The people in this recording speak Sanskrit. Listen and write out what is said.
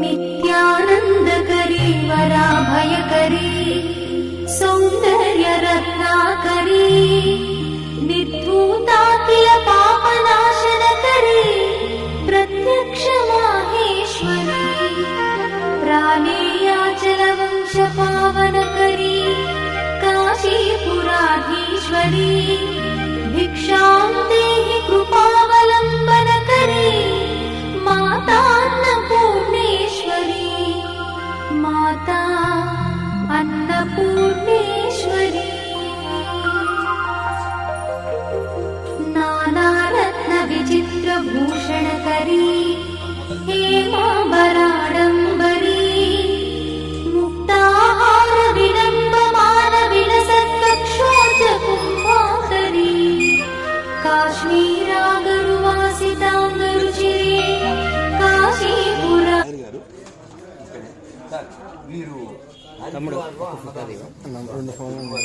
नित्यानन्दकरी वराभयकरी सौन्दर्यरत्नाकरी निर्धूताखिल पापनाशनकरी प्रत्यक्ष माहेश्वरी प्राणेयाचलवंशपावनकरी काशीपुराधीश्वरी भिक्षां देहि कृपावलम्बनकरी माता अन्नपूर्णेश्वरी माता अन्नपूर्णेश्वरी नानारत्नविचित्रभूषणकरी हेमाम्बराडम्बरी मुक्ताहारविलम्बमानविलसत्कक्षोजकुम्भाकरी काश्मीरागरुवासिताङ्गरुचिरे काशीपुरा తమ్ముడు రెండు ఫోన్లు